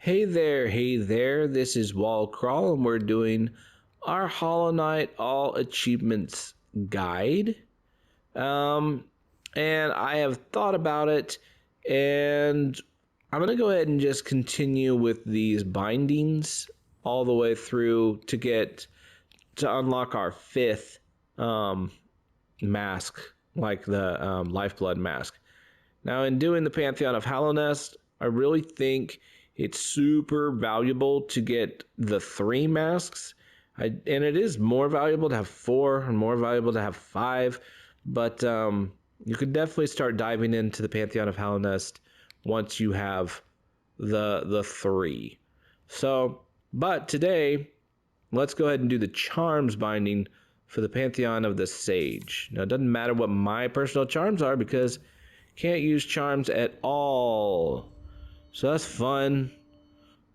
Hey there, this is Wall Crawl, and we're doing our Hollow Knight All Achievements Guide. And I have thought about it, and I'm going to go ahead and just continue with these bindings all the way through to unlock our fifth mask, like the Lifeblood mask. Now, in doing the Pantheon of Hallownest, I really think it's super valuable to get the 3 masks. And it is more valuable to have 4 and more valuable to have 5. But you could definitely start diving into the Pantheon of Hallownest once you have the 3. So, but today, let's go ahead and do the charms binding for the Pantheon of the Sage. Now, it doesn't matter what my personal charms are because can't use charms at all. So that's fun.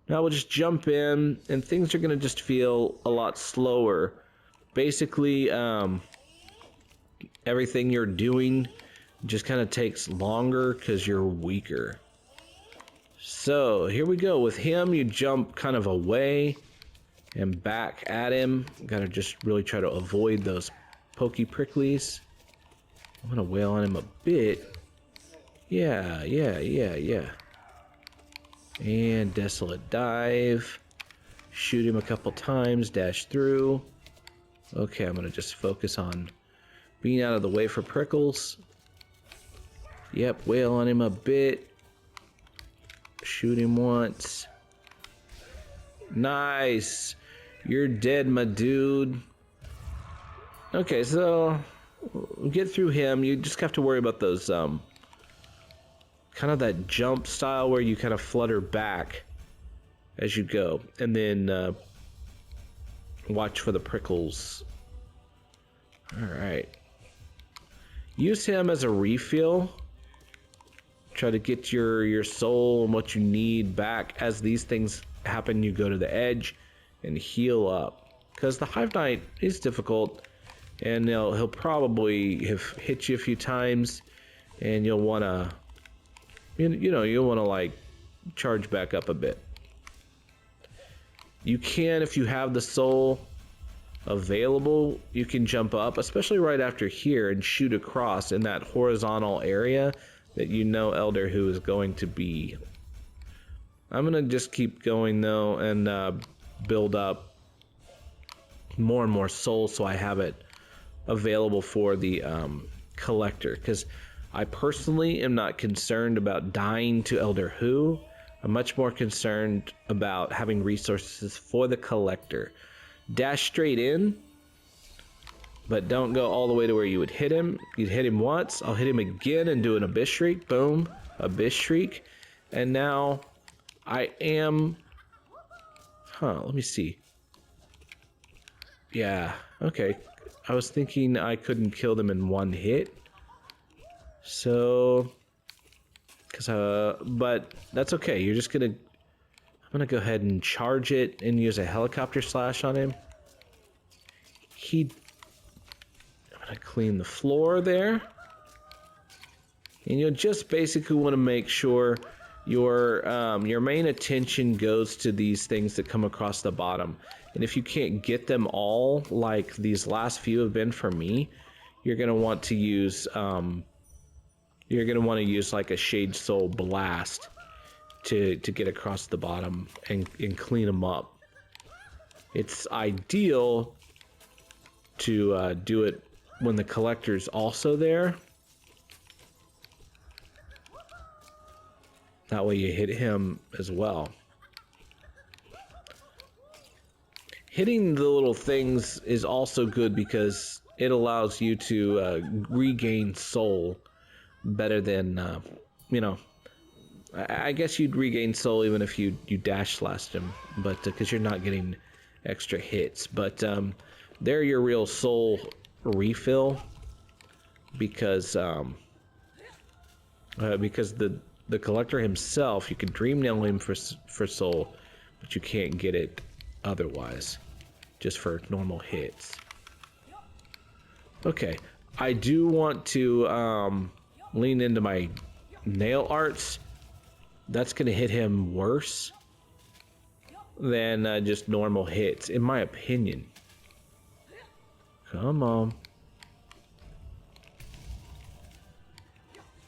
Now we'll just jump in, and things are going to just feel a lot slower. Basically, everything you're doing just kind of takes longer because you're weaker. So here we go. With him, you jump kind of away and back at him. Gotta just really try to avoid those pokey pricklies. I'm going to wail on him a bit. Yeah. And Desolate Dive. Shoot him a couple times, dash through. Okay, I'm going to just focus on being out of the way for prickles. Yep, wail on him a bit. Shoot him once. Nice! You're dead, my dude. Okay, so get through him. You just have to worry about those kind of that jump style where you kind of flutter back as you go, and then watch for the prickles. Alright. Use him as a refill. Try to get your soul and what you need back. As these things happen, you go to the edge and heal up. Because the Hive Knight is difficult, and he'll probably have hit you a few times, and you'll want to you'll want to like charge back up a bit. You can, if you have the soul available, you can jump up, especially right after here, and shoot across in that horizontal area that you know Elder Who is going to be. I'm gonna just keep going though and build up more and more soul so I have it available for the collector, because I personally am not concerned about dying to Elder Who. I'm much more concerned about having resources for the collector. Dash straight in, but don't go all the way to where you would hit him. You'd hit him once, I'll hit him again and do an Abyss Shriek. Boom, Abyss Shriek. And now I am... let me see. Yeah, okay. I was thinking I couldn't kill them in one hit. So, but that's okay. You're just I'm gonna go ahead and charge it and use a helicopter slash on him. I'm gonna clean the floor there, and you'll just basically want to make sure your main attention goes to these things that come across the bottom. And if you can't get them all, like these last few have been for me, you're gonna want to use like a Shade Soul Blast to get across the bottom and clean them up. It's ideal to do it when the collector's also there. That way you hit him as well. Hitting the little things is also good because it allows you to regain soul better than, I guess you'd regain soul even if you dash slashed him, but because you're not getting extra hits. But they're your real soul refill, because the collector himself, you can dream nail him for soul, but you can't get it otherwise, just for normal hits. Okay, I do want to lean into my nail arts. That's going to hit him worse than just normal hits, in my opinion. Come on.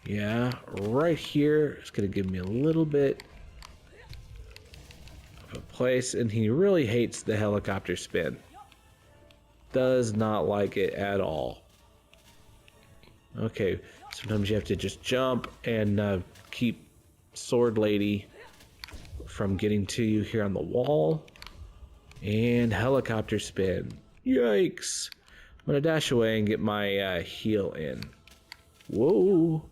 Yeah, right here. It's gonna give me a little bit of a place, and he really hates the helicopter spin. Does not like it at all. Okay, sometimes you have to just jump and keep Sword Lady from getting to you here on the wall. And helicopter spin. Yikes! I'm gonna dash away and get my heal in. Whoa!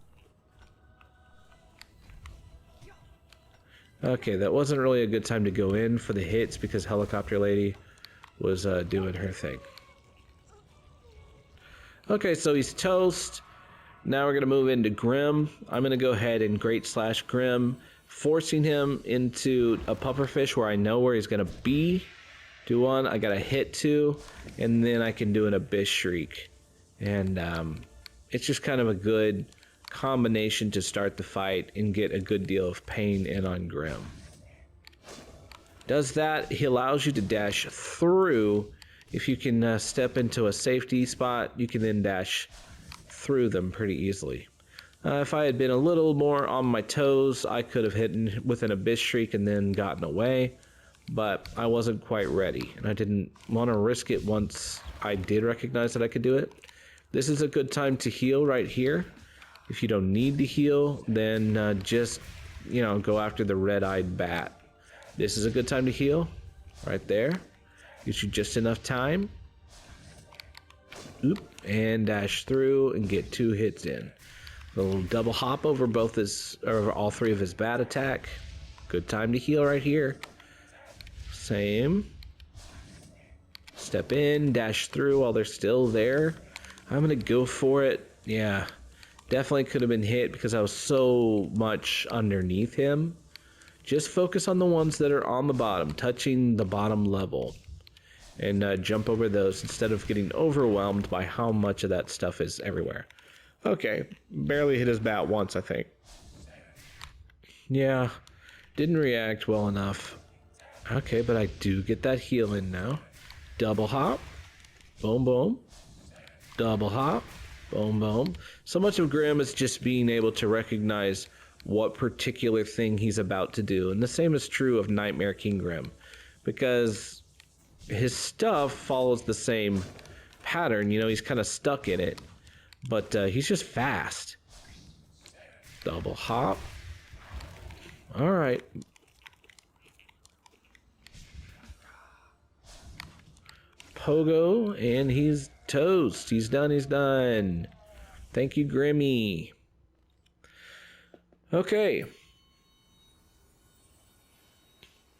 Okay, that wasn't really a good time to go in for the hits because Helicopter Lady was doing her thing. Okay, so he's toast. Now we're going to move into Grim. I'm going to go ahead and Great Slash Grim, forcing him into a pufferfish where I know where he's going to be. Do one, I got a hit two, and then I can do an Abyss Shriek. And it's just kind of a good combination to start the fight and get a good deal of pain in on Grim. Does that, he allows you to dash through. If you can step into a safety spot, you can then dash through them pretty easily. If I had been a little more on my toes, I could have hit with an Abyss Shriek and then gotten away, but I wasn't quite ready, and I didn't want to risk it once I did recognize that I could do it. This is a good time to heal right here. If you don't need to heal, then just, you know, go after the red-eyed bat. This is a good time to heal, right there. Gives you just enough time. Oop, and dash through and get 2 hits in. A little double hop over both his, or all 3 of his bat attack. Good time to heal right here. Same. Step in, dash through while they're still there. I'm gonna go for it. Yeah. Definitely could have been hit because I was so much underneath him. Just focus on the ones that are on the bottom, touching the bottom level. And jump over those instead of getting overwhelmed by how much of that stuff is everywhere. Okay, barely hit his bat once, I think. Yeah, didn't react well enough. Okay, but I do get that heal in now. Double hop. Boom, boom. Double hop. Boom, boom. So much of Grim is just being able to recognize what particular thing he's about to do. And the same is true of Nightmare King Grim. Because his stuff follows the same pattern. You know, he's kind of stuck in it. But he's just fast. Double hop. Alright. Pogo, and he's toast. He's done, he's done. Thank you, Grimmy. Okay.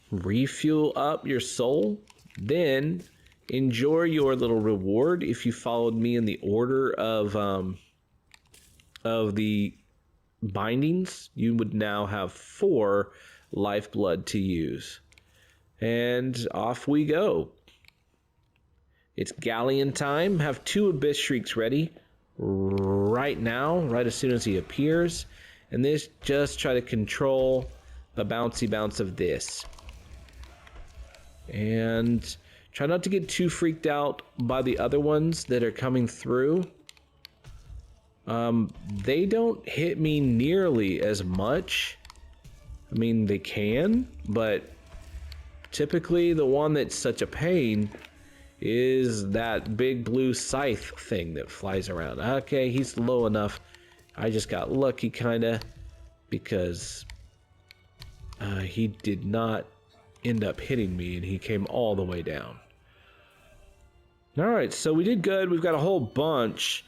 Refuel up your soul. Then enjoy your little reward. If you followed me in the order of the bindings, you would now have 4 lifeblood to use. And off we go. It's Galleon time. Have 2 Abyss Shrieks ready right now, right as soon as he appears. And this, just try to control the bouncy bounce of this. And try not to get too freaked out by the other ones that are coming through. They don't hit me nearly as much. I mean, they can, but typically the one that's such a pain is that big blue scythe thing that flies around. Okay, he's low enough. I just got lucky, kinda, because he did not end up hitting me, and he came all the way down. Alright, so we did good. We've got a whole bunch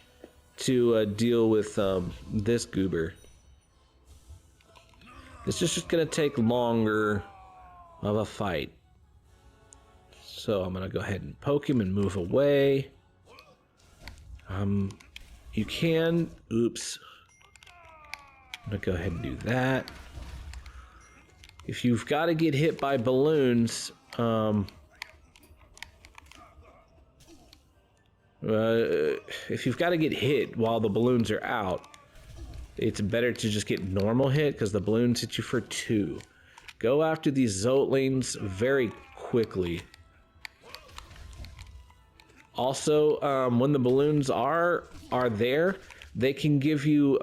to deal with this goober. This is just going to take longer of a fight. So I'm going to go ahead and poke him and move away. You can... Oops. I'm going to go ahead and do that. If you've got to get hit by balloons... if you've got to get hit while the balloons are out, it's better to just get normal hit because the balloons hit you for 2. Go after these Zotlings very quickly. Also, when the balloons are there, they can give you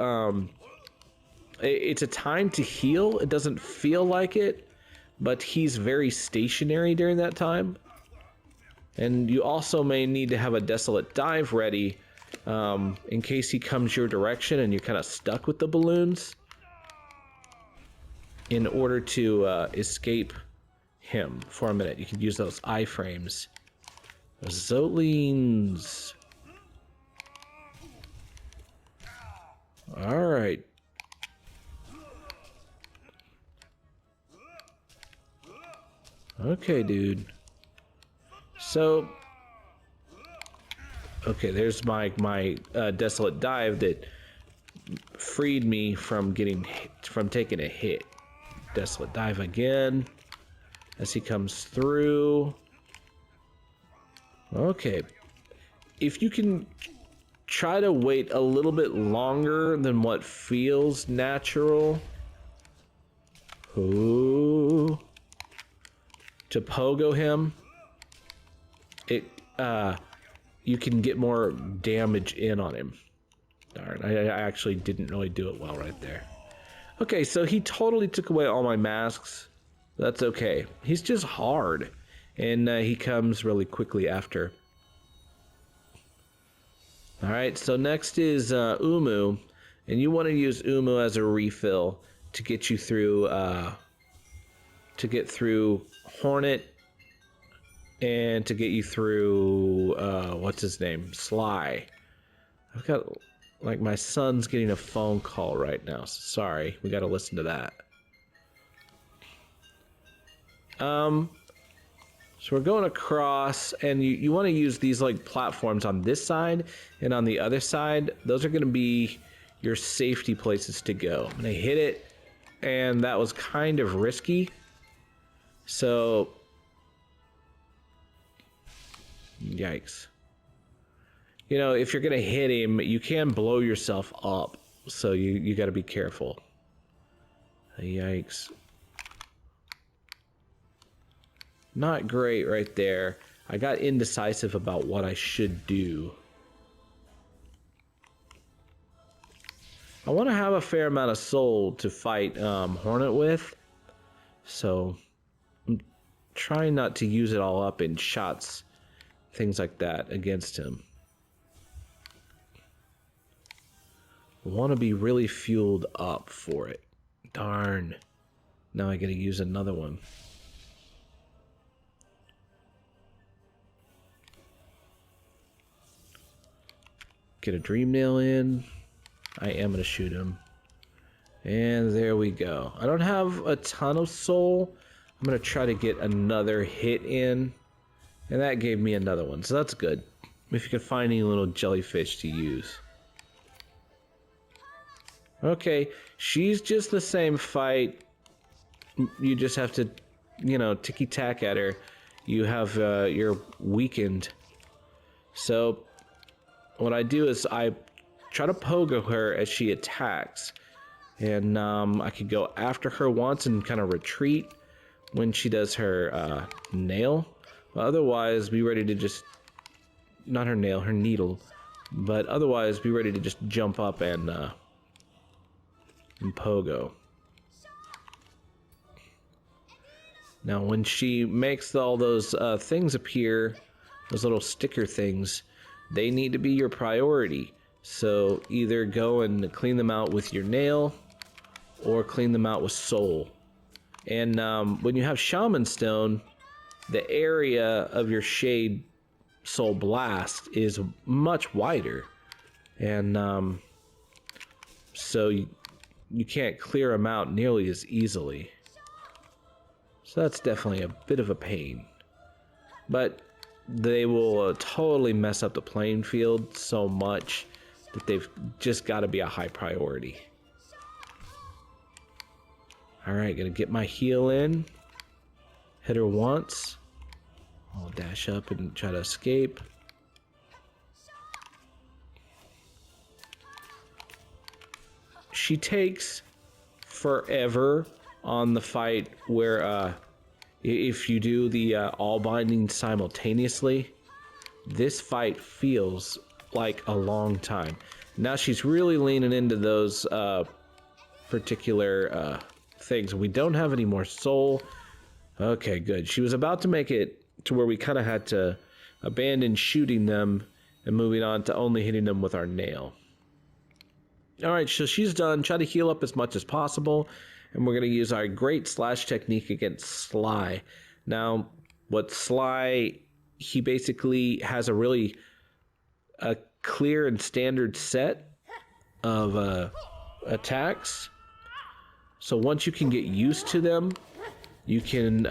it's a time to heal. It doesn't feel like it, but he's very stationary during that time. And you also may need to have a Desolate Dive ready in case he comes your direction and you're kind of stuck with the balloons, in order to escape him for a minute. You can use those iframes. Zotlings. All right. Okay, dude. So, okay, there's my Desolate Dive that freed me from taking a hit. Desolate Dive again as he comes through. Okay, if you can try to wait a little bit longer than what feels natural. Ooh. To pogo him, you can get more damage in on him. Darn, I actually didn't really do it well right there. Okay, so he totally took away all my masks. That's okay. He's just hard, and he comes really quickly after. All right, so next is Umu, and you want to use Umu as a refill to get you through. To get through Hornet, and to get you through what's his name, Sly. I've got, like, my son's getting a phone call right now, so sorry, we got to listen to that. So we're going across, and you want to use these like platforms on this side and on the other side. Those are going to be your safety places to go. I'm going to hit it, and that was kind of risky. So, yikes. You know, if you're gonna hit him, you can blow yourself up. So you gotta be careful. Yikes. Not great right there. I got indecisive about what I should do. I want to have a fair amount of soul to fight Hornet with. So trying not to use it all up in shots, things like that, against him. I want to be really fueled up for it. Darn. Now I gotta use another one. Get a Dream Nail in. I am gonna shoot him. And there we go. I don't have a ton of soul. I'm going to try to get another hit in. And that gave me another one, so that's good. If you can find any little jellyfish to use. Okay, she's just the same fight. You just have to, you know, ticky-tack at her. You have, you're weakened. So, what I do is I try to pogo her as she attacks. And I could go after her once and kind of retreat when she does her nail. Otherwise, be ready to just, not her nail, her needle. But otherwise, be ready to just jump up and pogo. Now, when she makes all those things appear, those little sticker things, they need to be your priority. So either go and clean them out with your nail, or clean them out with soul. And when you have Shaman Stone, the area of your Shade Soul Blast is much wider. And so you can't clear them out nearly as easily. So that's definitely a bit of a pain. But they will totally mess up the playing field so much that they've just got to be a high priority. Alright, gonna get my heal in. Hit her once. I'll dash up and try to escape. She takes forever on the fight where if you do the all binding simultaneously, this fight feels like a long time. Now she's really leaning into those particular things. We don't have any more soul. Okay, good. She was about to make it to where we kind of had to abandon shooting them and moving on to only hitting them with our nail. All right, so she's done. Try to heal up as much as possible, and we're going to use our great slash technique against Sly. Now, what Sly, he basically has a really clear and standard set of attacks. So once you can get used to them, you can,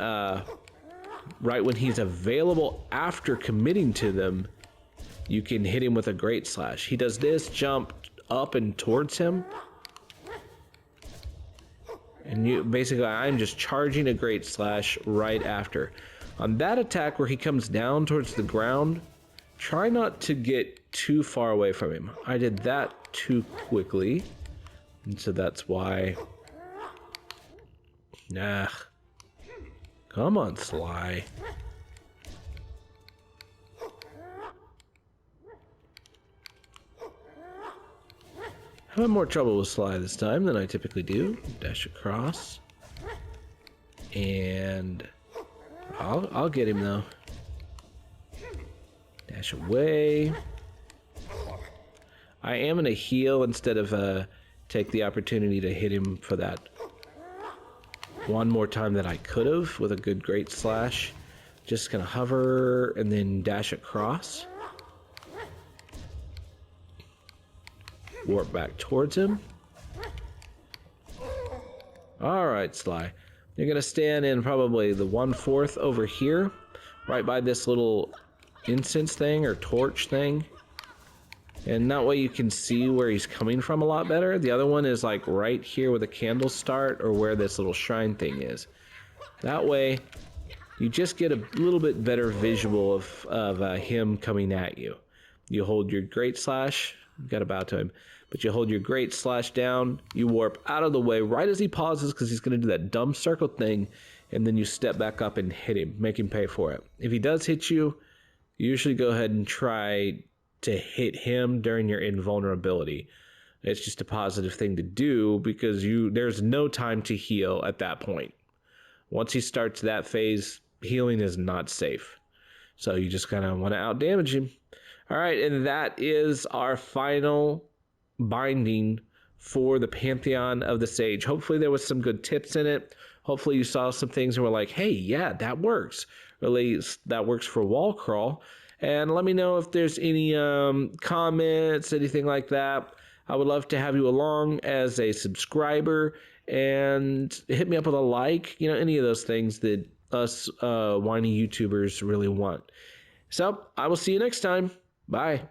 right when he's available after committing to them, you can hit him with a great slash. He does this, jump up and towards him. And you basically, I'm just charging a great slash right after. On that attack where he comes down towards the ground, try not to get too far away from him. I did that too quickly, and so that's why. Nah. Come on, Sly. Having more trouble with Sly this time than I typically do. Dash across. And I'll get him though. Dash away. I am gonna heal instead of take the opportunity to hit him for that one more time that I could have with a good great slash. Just gonna hover and then dash across. Warp back towards him. Alright, Sly. You're gonna stand in probably the 1/4 over here, right by this little incense thing or torch thing. And that way you can see where he's coming from a lot better. The other one is like right here where the candles start or where this little shrine thing is. That way you just get a little bit better visual of him coming at you. You hold your great slash, you gotta bow to him, but you hold your great slash down, you warp out of the way right as he pauses because he's gonna do that dumb circle thing, and then you step back up and hit him, make him pay for it. If he does hit you, you usually go ahead and try to hit him during your invulnerability. It's just a positive thing to do because there's no time to heal at that point. Once he starts that phase, healing is not safe. So you just kind of want to outdamage him. All right, and that is our final binding for the Pantheon of the Sage. Hopefully there was some good tips in it. Hopefully you saw some things and were like, hey, yeah, that works. Or at least that works for wall crawl. And let me know if there's any comments, anything like that. I would love to have you along as a subscriber, and hit me up with a like, any of those things that us whiny YouTubers really want. So I will see you next time. Bye.